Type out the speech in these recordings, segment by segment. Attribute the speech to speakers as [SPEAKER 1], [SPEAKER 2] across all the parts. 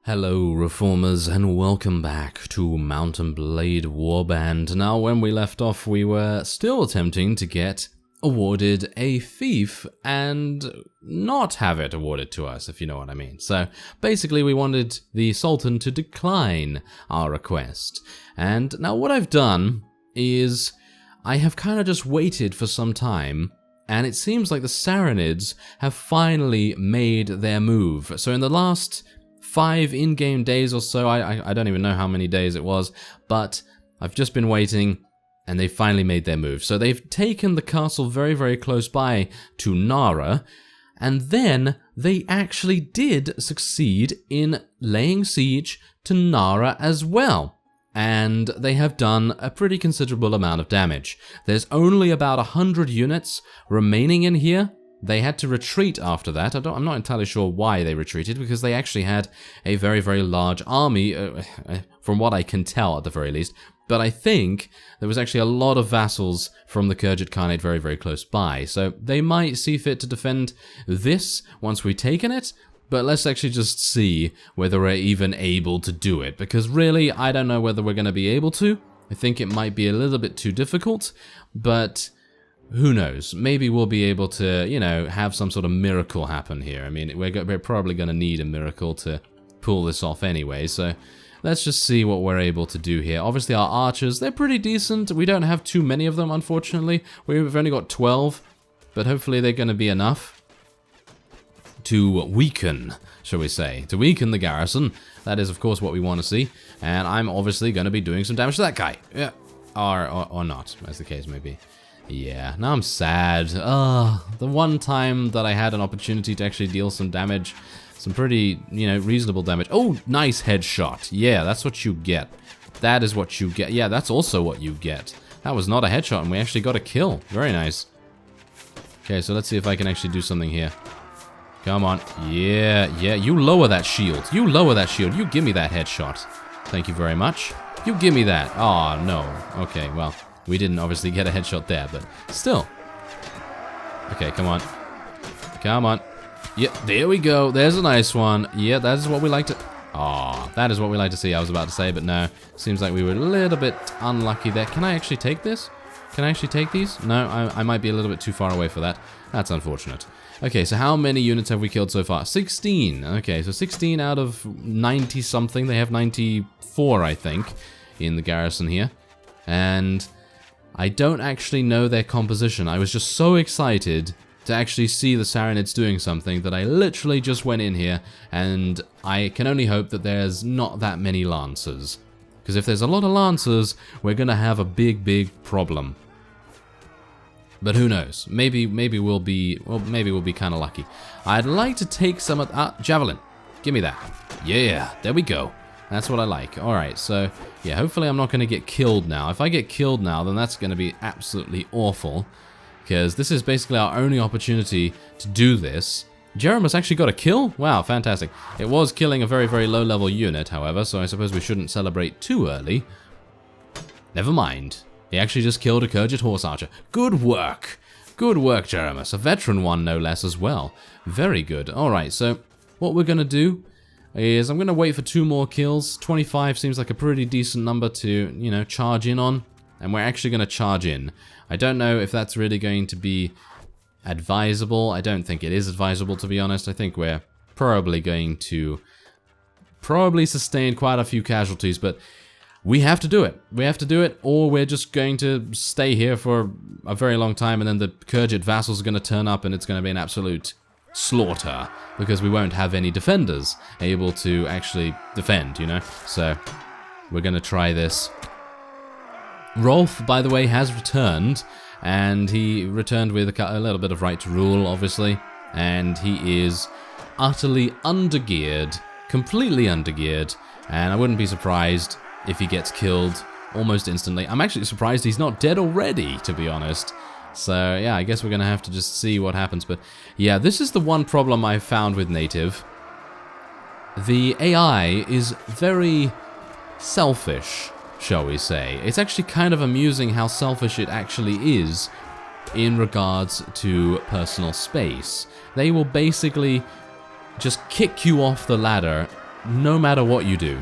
[SPEAKER 1] Hello Reformers and welcome back to Mount & Blade Warband. Now when we left off we were still attempting to get awarded a fief and not have it awarded to us, if you know what I mean. So basically we wanted the Sultan to decline our request. And now what I've done is I have kind of just waited for some time, and it seems like the Sarranids have finally made their move. So in the last 5 in-game days or so, I don't even know how many days it was, but I've just been waiting and they finally made their move. So they've taken the castle very, very close by to Nara, and then they actually did succeed in laying siege to Nara as well. And they have done a pretty considerable amount of damage. There's only about 100 units remaining in here. They had to retreat after that. I'm not entirely sure why they retreated, because they actually had a very, very large army, from what I can tell at the very least. But I think there was actually a lot of vassals from the Khergit Khanate very, very close by. So they might see fit to defend this once we've taken it. But let's actually just see whether we're even able to do it, because really, I don't know whether we're going to be able to. I think it might be a little bit too difficult, but who knows? Maybe we'll be able to, you know, have some sort of miracle happen here. I mean, we're probably going to need a miracle to pull this off anyway, so let's just see what we're able to do here. Obviously, our archers, they're pretty decent. We don't have too many of them, unfortunately. We've only got 12, but hopefully they're going to be enough to weaken, shall we say, to weaken the garrison. That is, of course, what we want to see, and I'm obviously going to be doing some damage to that guy. Yeah, or not, as the case may be. Yeah, now I'm sad. The one time that I had an opportunity to actually deal some damage, some pretty, you know, reasonable damage. Oh, nice headshot. Yeah, that's what you get. That is what you get. Yeah, that's also what you get. That was not a headshot, and we actually got a kill. Very nice. Okay, so let's see if I can actually do something here. Come on. Yeah, you lower that shield. You lower that shield. You give me that headshot. Thank you very much. You give me that. Oh, no. Okay, well, we didn't obviously get a headshot there, but still. Okay, come on. Come on. Yeah, there we go. There's a nice one. Yeah, that is what we like to... Oh, that is what we like to see, I was about to say, but no. Seems like we were a little bit unlucky there. Can I actually take this? Can I actually take these? No, I might be a little bit too far away for that. That's unfortunate. Okay, so how many units have we killed so far? 16. Okay, so 16 out of 90-something. They have 94, I think, in the garrison here. And I don't actually know their composition. I was just so excited to actually see the Sarranids doing something that I literally just went in here, and I can only hope that there's not that many Lancers. Because if there's a lot of Lancers, we're going to have a big, big problem. But who knows? Maybe we'll be, well, maybe we'll be kind of lucky. I'd like to take some of javelin. Give me that. Yeah, there we go. That's what I like. All right, so yeah, hopefully I'm not going to get killed now. If I get killed now, then that's going to be absolutely awful, because this is basically our only opportunity to do this. Jeremus actually got a kill? Wow, fantastic. It was killing a very, very low-level unit, however, so I suppose we shouldn't celebrate too early. Never mind. He actually just killed a Khergit horse archer. Good work. Good work, Jeremus. A veteran one, no less, as well. Very good. All right, so what we're going to do is I'm going to wait for 2 more kills. 25 seems like a pretty decent number to, you know, charge in on. And we're actually going to charge in. I don't know if that's really going to be advisable. I don't think it is advisable, to be honest. I think we're probably going to sustain quite a few casualties, but we have to do it. We have to do it, or we're just going to stay here for a very long time, and then the Khergit vassals are going to turn up, and it's going to be an absolute slaughter, because we won't have any defenders able to actually defend, you know? So we're going to try this. Rolf, by the way, has returned, and he returned with a little bit of right to rule, obviously, and he is utterly undergeared, completely undergeared, and I wouldn't be surprised if he gets killed almost instantly. I'm actually surprised he's not dead already, to be honest. So yeah, I guess we're going to have to just see what happens, but yeah, this is the one problem I've found with Native. The AI is very selfish, shall we say. It's actually kind of amusing how selfish it actually is in regards to personal space. They will basically just kick you off the ladder no matter what you do.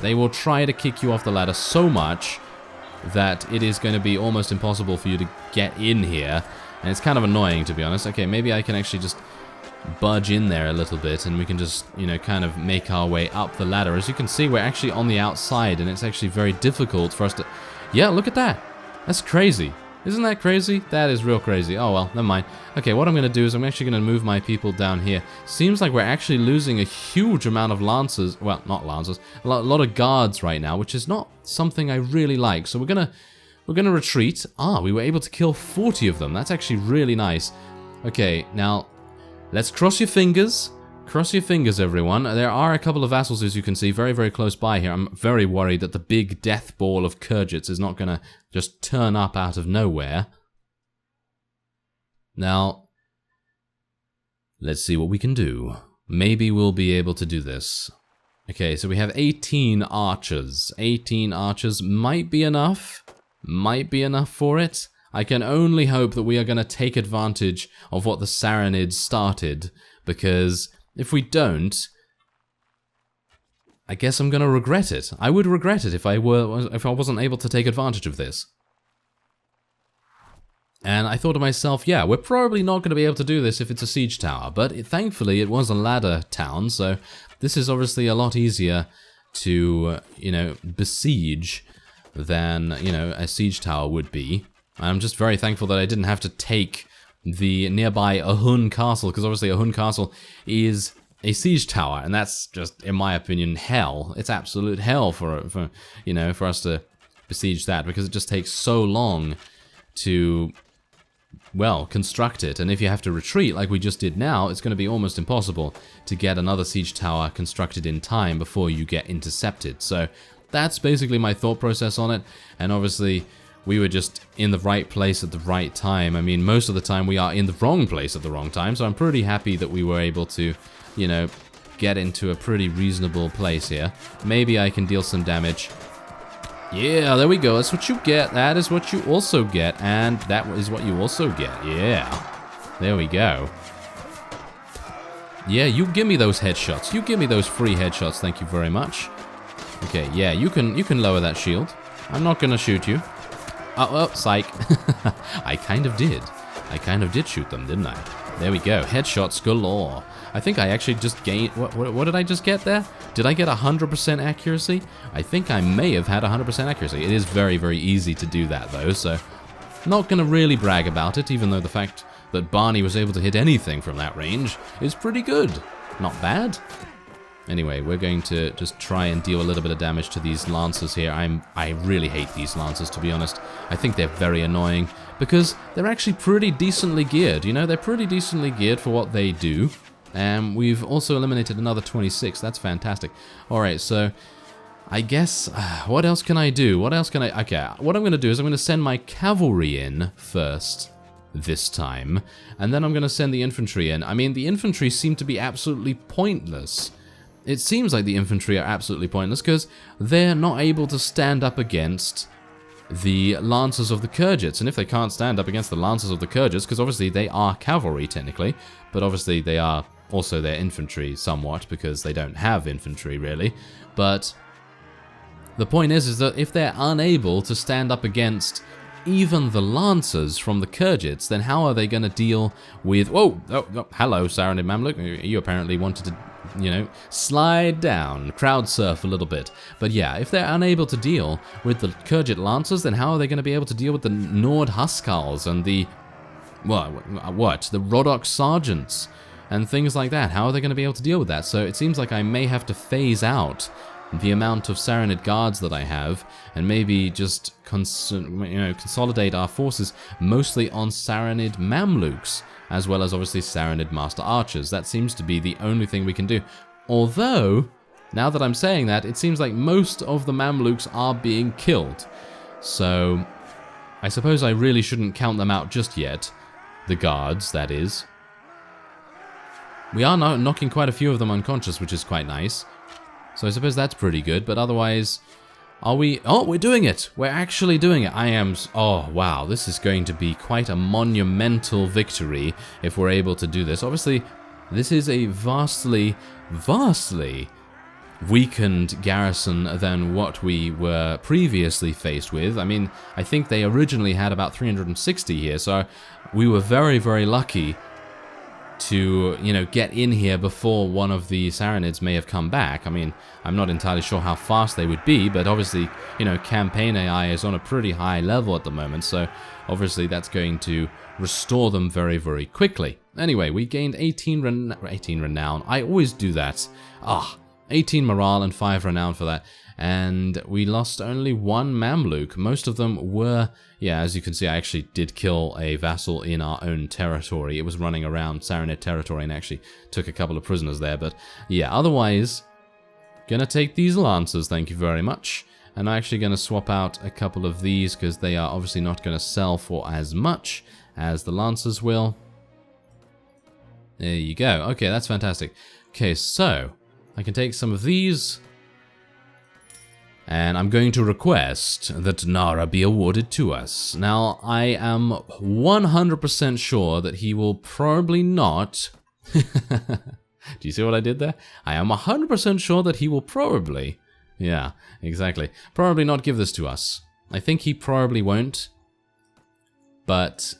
[SPEAKER 1] They will try to kick you off the ladder so much that it is going to be almost impossible for you to get in here. And it's kind of annoying, to be honest. Okay, maybe I can actually just budge in there a little bit and we can just, you know, kind of make our way up the ladder. As you can see, we're actually on the outside and it's actually very difficult for us to... Yeah, look at that. That's crazy. Isn't that crazy? That is real crazy. Oh, well, never mind. Okay, what I'm going to do is I'm actually going to move my people down here. Seems like we're actually losing a huge amount of lancers. Well, not lancers. A lot of guards right now, which is not something I really like. So we're going to retreat. Ah, we were able to kill 40 of them. That's actually really nice. Okay, now, let's cross your fingers. Cross your fingers, everyone. There are a couple of vassals, as you can see, very, very close by here. I'm very worried that the big death ball of Khergits is not going to just turn up out of nowhere. Now, let's see what we can do. Maybe we'll be able to do this. Okay, so we have 18 archers. 18 archers might be enough. Might be enough for it. I can only hope that we are going to take advantage of what the Sarranids started, because... if we don't, I guess I'm gonna regret it. I would regret it if I wasn't able to take advantage of this. And I thought to myself, yeah, we're probably not gonna be able to do this if it's a siege tower, but thankfully it was a ladder town, so this is obviously a lot easier to, you know, besiege than, you know, a siege tower would be. I'm just very thankful that I didn't have to take the nearby Ahun Castle, because obviously Ahun Castle is a siege tower, and that's just, in my opinion, hell. It's absolute hell for you know, for us to besiege that, because it just takes so long to, well, construct it. And if you have to retreat, like we just did now, it's going to be almost impossible to get another siege tower constructed in time before you get intercepted. So that's basically my thought process on it, and obviously... we were just in the right place at the right time. I mean, most of the time we are in the wrong place at the wrong time, so I'm pretty happy that we were able to, you know, get into a pretty reasonable place here. Maybe I can deal some damage. Yeah, there we go. That's what you get. That is what you also get, and that is what you also get. Yeah. There we go. Yeah, you give me those headshots. You give me those free headshots. Thank you very much. Okay, yeah, you can lower that shield. I'm not gonna shoot you. Oh, psych. I kind of did. I kind of did shoot them, didn't I? There we go. Headshots galore. I think I actually just gained... What did I just get there? Did I get 100% accuracy? I think I may have had 100% accuracy. It is very, very easy to do that, though, so... not going to really brag about it, even though the fact that Barney was able to hit anything from that range is pretty good. Not bad. Anyway, we're going to just try and deal a little bit of damage to these lancers here. I really hate these lancers, to be honest. I think they're very annoying because they're actually pretty decently geared. You know, they're pretty decently geared for what they do. And we've also eliminated another 26. That's fantastic. All right, so I guess what else can I do? What else can I? Okay, what I'm going to do is I'm going to send my cavalry in first this time, and then I'm going to send the infantry in. I mean, the infantry seem to be absolutely pointless. It seems like the infantry are absolutely pointless because they're not able to stand up against the lancers of the Khergits. And if they can't stand up against the lancers of the Khergits, because obviously they are cavalry technically, but obviously they are also their infantry somewhat because they don't have infantry really. But the point is that if they're unable to stand up against even the lancers from the Khergits, then how are they going to deal with... Whoa! Oh, hello, Sarranid Mamluk. You apparently wanted to, you know, slide down, crowd surf a little bit. But yeah, if they're unable to deal with the Khergit lancers, then how are they going to be able to deal with the Nord Huskars and the... what? The Rodok sergeants and things like that? How are they going to be able to deal with that? So it seems like I may have to phase out the amount of Sarranid guards that I have, and maybe just consolidate our forces mostly on Sarranid Mamluks, as well as obviously Sarranid Master Archers. That seems to be the only thing we can do. Although, now that I'm saying that, it seems like most of the Mamluks are being killed. So, I suppose I really shouldn't count them out just yet. The guards, that is. We are knocking quite a few of them unconscious, which is quite nice. So I suppose that's pretty good, but otherwise, are we... Oh, we're doing it! We're actually doing it! I am... Oh, wow, this is going to be quite a monumental victory if we're able to do this. Obviously, this is a vastly weakened garrison than what we were previously faced with. I mean, I think they originally had about 360 here, so we were very, very lucky to, you know, get in here before one of the Sarranids may have come back. I mean, I'm not entirely sure how fast they would be, but obviously, you know, campaign AI is on a pretty high level at the moment, so obviously that's going to restore them very, very quickly. Anyway, we gained 18 renown. I always do that. 18 morale and 5 renown for that. And we lost only 1 Mamluk. Most of them were, yeah, as you can see, I actually did kill a vassal in our own territory. It was running around Sarranid territory and actually took a couple of prisoners there. But yeah, otherwise, gonna take these lancers, thank you very much. And I'm actually gonna swap out a couple of these because they are obviously not gonna sell for as much as the lancers will. There you go. Okay, that's fantastic. Okay, so I can take some of these, and I'm going to request that Nara be awarded to us. Now, I am 100% sure that he will probably not... Do you see what I did there? I am 100% sure that he will probably... Yeah, exactly. Probably not give this to us. I think he probably won't, but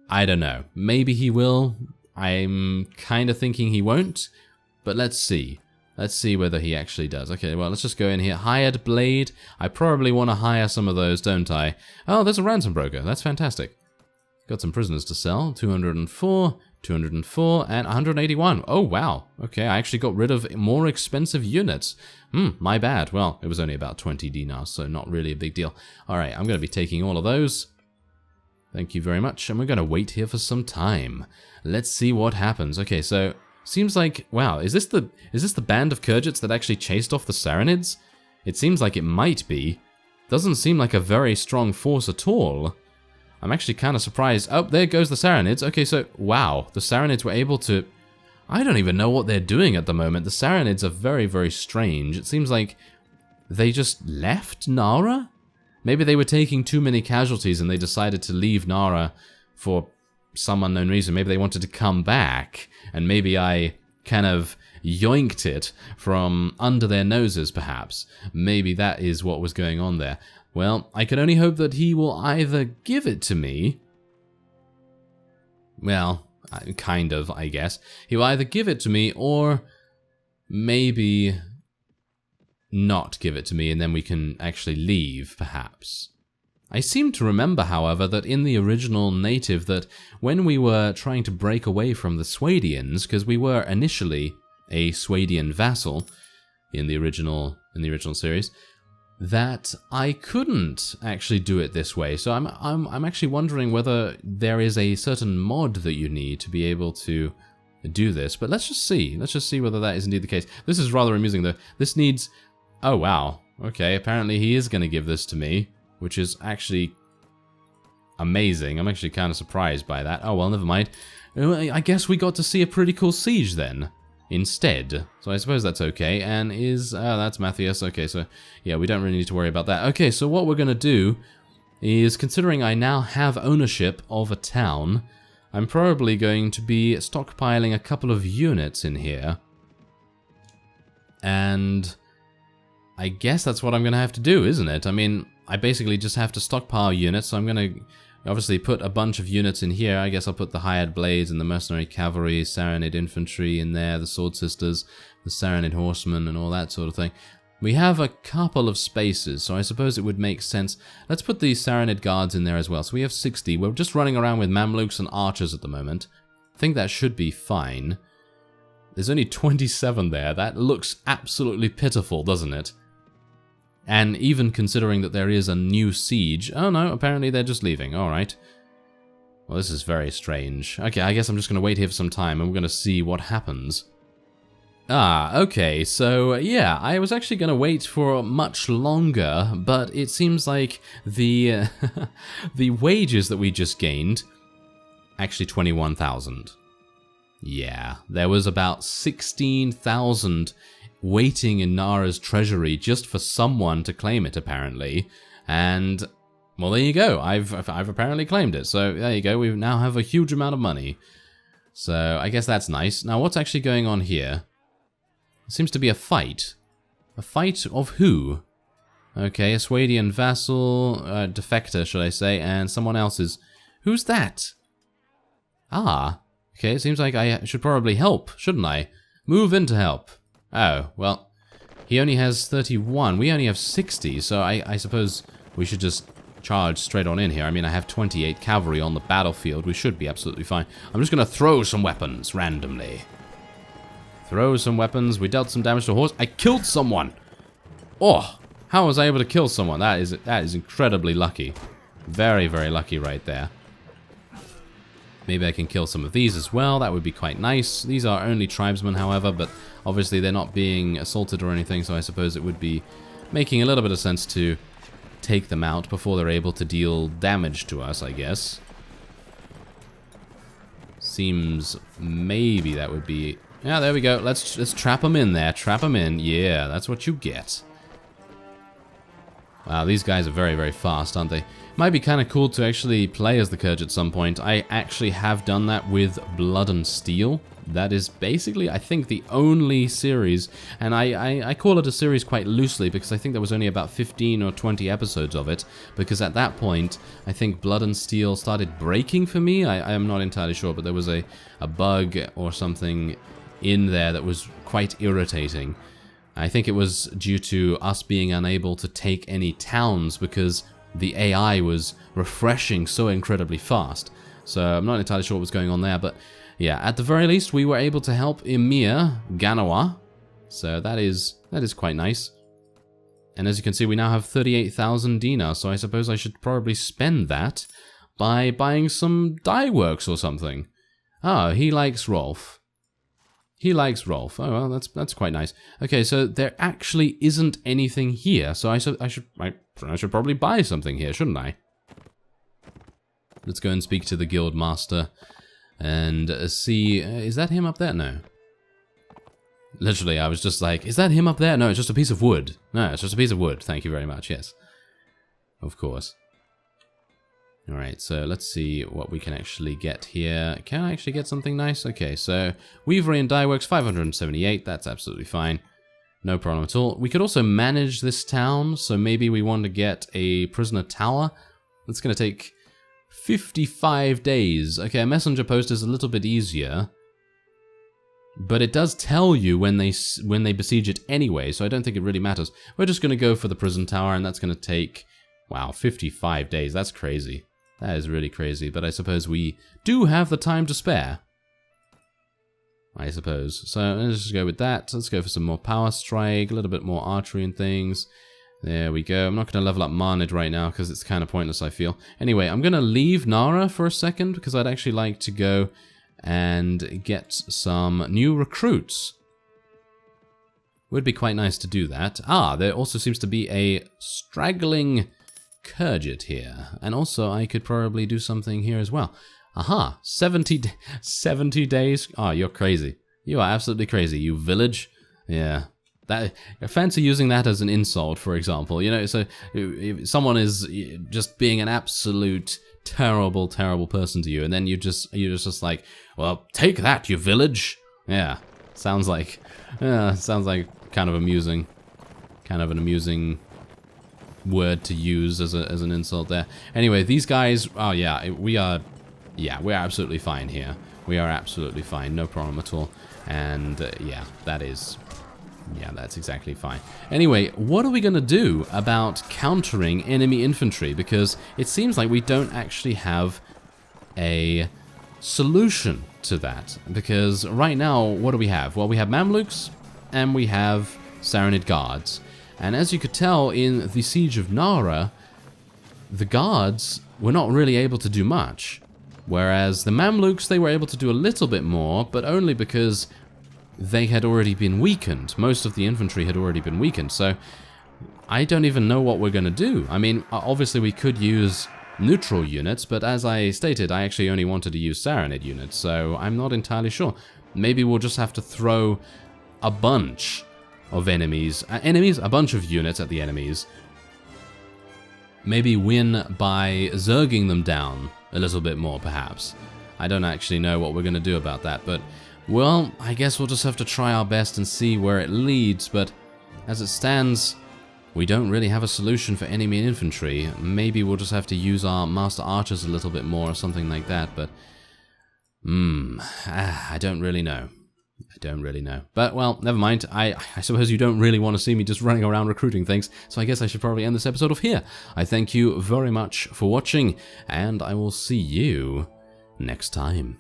[SPEAKER 1] I don't know. Maybe he will. I'm kind of thinking he won't, but let's see. Let's see whether he actually does. Okay, well, let's just go in here. Hired blade. I probably want to hire some of those, don't I? Oh, there's a ransom broker. That's fantastic. Got some prisoners to sell. 204, 204, and 181. Oh, wow. Okay, I actually got rid of more expensive units. My bad. Well, it was only about 20 dinars, so not really a big deal. All right, I'm going to be taking all of those. Thank you very much. And we're going to wait here for some time. Let's see what happens. Okay, so... Seems like, wow, is this the band of Khergits that actually chased off the Sarranids? It seems like it might be. Doesn't seem like a very strong force at all. I'm actually kind of surprised. Oh, there goes the Sarranids. Okay, so, wow, the Sarranids were able to... I don't even know what they're doing at the moment. The Sarranids are very, very strange. It seems like they just left Nara? Maybe they were taking too many casualties and they decided to leave Nara for some unknown reason. Maybe they wanted to come back, and maybe I kind of yoinked it from under their noses, perhaps. Maybe that is what was going on there. Well, I can only hope that he will either give it to me... Well, kind of, I guess. He will either give it to me, or maybe not give it to me, and then we can actually leave, perhaps. I seem to remember, however, that in the original native that when we were trying to break away from the Swadians, because we were initially a Swadian vassal in the original series, that I couldn't actually do it this way. So I'm actually wondering whether there is a certain mod that you need to be able to do this. But let's just see. Let's just see whether that is indeed the case. This is rather amusing, though. This needs... Oh, wow. Okay, apparently he is going to give this to me, which is actually amazing. I'm actually kind of surprised by that. Oh, well, never mind. I guess we got to see a pretty cool siege then, instead. So I suppose that's okay. And is... that's Matthias. Okay, so yeah, we don't really need to worry about that. Okay, so what we're going to do is, considering I now have ownership of a town, I'm probably going to be stockpiling a couple of units in here. And I guess that's what I'm going to have to do, isn't it? I mean... I basically just have to stockpile units, so I'm going to obviously put a bunch of units in here. I guess I'll put the hired blades and the mercenary cavalry, Sarranid infantry in there, the sword sisters, the Sarranid horsemen, and all that sort of thing. We have a couple of spaces, so I suppose it would make sense. Let's put the Sarranid guards in there as well. So we have 60. We're just running around with Mamluks and archers at the moment. I think that should be fine. There's only 27 there. That looks absolutely pitiful, doesn't it? And even considering that there is a new siege... Oh no, apparently they're just leaving. Alright. Well, this is very strange. Okay, I guess I'm just going to wait here for some time and we're going to see what happens. Ah, okay, so yeah, I was actually going to wait for much longer, but it seems like the, the wages that we just gained... Actually 21,000. Yeah, there was about 16,000... waiting in Nara's treasury just for someone to claim it, apparently. And, well, there you go. I've apparently claimed it. So, there you go. We now have a huge amount of money. So, I guess that's nice. Now, what's actually going on here? It seems to be a fight. A fight of who? Okay, a Swadian vassal, defector, should I say, and someone else's. Who's that? Ah, okay, it seems like I should probably help, shouldn't I? Move in to help. Oh, well, he only has 31. We only have 60, so I suppose we should just charge straight on in here. I mean, I have 28 cavalry on the battlefield. We should be absolutely fine. I'm just going to throw some weapons randomly. Throw some weapons. We dealt some damage to a horse. I killed someone! Oh, how was I able to kill someone? That is incredibly lucky. Very, very lucky right there. Maybe I can kill some of these as well. That would be quite nice. These are only tribesmen, however, but obviously they're not being assaulted or anything, so I suppose it would be making a little bit of sense to take them out before they're able to deal damage to us, I guess. Seems maybe that would be... Yeah, there we go. Let's trap them in there. Trap them in. Yeah, that's what you get. Wow, these guys are very, very fast, aren't they? Might be kind of cool to actually play as the Kurge at some point. I actually have done that with Blood and Steel. That is basically, I think, the only series, and I call it a series quite loosely because I think there was only about 15 or 20 episodes of it, because at that point, I think Blood and Steel started breaking for me. I am not entirely sure, but there was a bug or something in there that was quite irritating. I think it was due to us being unable to take any towns because the AI was refreshing so incredibly fast. So I'm not entirely sure what was going on there, but yeah, at the very least, we were able to help Emir Ganawa. So that is quite nice. And as you can see, we now have 38,000 dinar, so I suppose I should probably spend that by buying some dye works or something. Oh, he likes Rolf. He likes Rolf. Oh, well, that's quite nice. Okay, so there actually isn't anything here, so I should probably buy something here, shouldn't I? Let's go and speak to the guild master and see... is that him up there? No. Literally, I was just like, is that him up there? No, it's just a piece of wood. No, it's just a piece of wood. Thank you very much. Yes. Of course. Alright, so let's see what we can actually get here. Can I actually get something nice? Okay, so Weavery and Dye Works, 578. That's absolutely fine. No problem at all. We could also manage this town, so maybe we want to get a prisoner tower. That's going to take 55 days. Okay, a messenger post is a little bit easier, but it does tell you when they besiege it anyway, so I don't think it really matters. We're just going to go for the prison tower, and that's going to take, wow, 55 days. That's crazy. That is really crazy, but I suppose we do have the time to spare. I suppose. So let's just go with that. Let's go for some more power strike, a little bit more archery and things. There we go. I'm not going to level up Marnid right now because it's kind of pointless, I feel. Anyway, I'm going to leave Nara for a second because I'd actually like to go and get some new recruits. Would be quite nice to do that. Ah, there also seems to be a straggling Kurgit here. And also, I could probably do something here as well. Aha, 70 days? Oh, you're crazy. You are absolutely crazy, you village. Yeah. I fancy using that as an insult, for example. You know, so if someone is just being an absolute terrible, terrible person to you, and then you're just like, well, take that, you village. Yeah, sounds like kind of amusing, kind of an amusing word to use as an insult there. Anyway, these guys, oh yeah, we're absolutely fine here. We are absolutely fine, no problem at all. And yeah, that's exactly fine. Anyway, what are we going to do about countering enemy infantry? Because it seems like we don't actually have a solution to that. Because right now, what do we have? Well, we have Mamluks and we have Saranid guards. And as you could tell in the Siege of Nara, the guards were not really able to do much. Whereas the Mamluks, they were able to do a little bit more, but only because they had already been weakened. Most of the infantry had already been weakened, so I don't even know what we're going to do. I mean, obviously we could use neutral units, but as I stated, I actually only wanted to use Saranid units, so I'm not entirely sure. Maybe we'll just have to throw a bunch of a bunch of units at the enemies. Maybe win by zerging them down a little bit more, perhaps. I don't actually know what we're going to do about that, but well, I guess we'll just have to try our best and see where it leads, but as it stands, we don't really have a solution for enemy infantry. Maybe we'll just have to use our master archers a little bit more or something like that, but... I don't really know. I don't really know. But, well, never mind. I suppose you don't really want to see me just running around recruiting things, so I guess I should probably end this episode off here. I thank you very much for watching, and I will see you next time.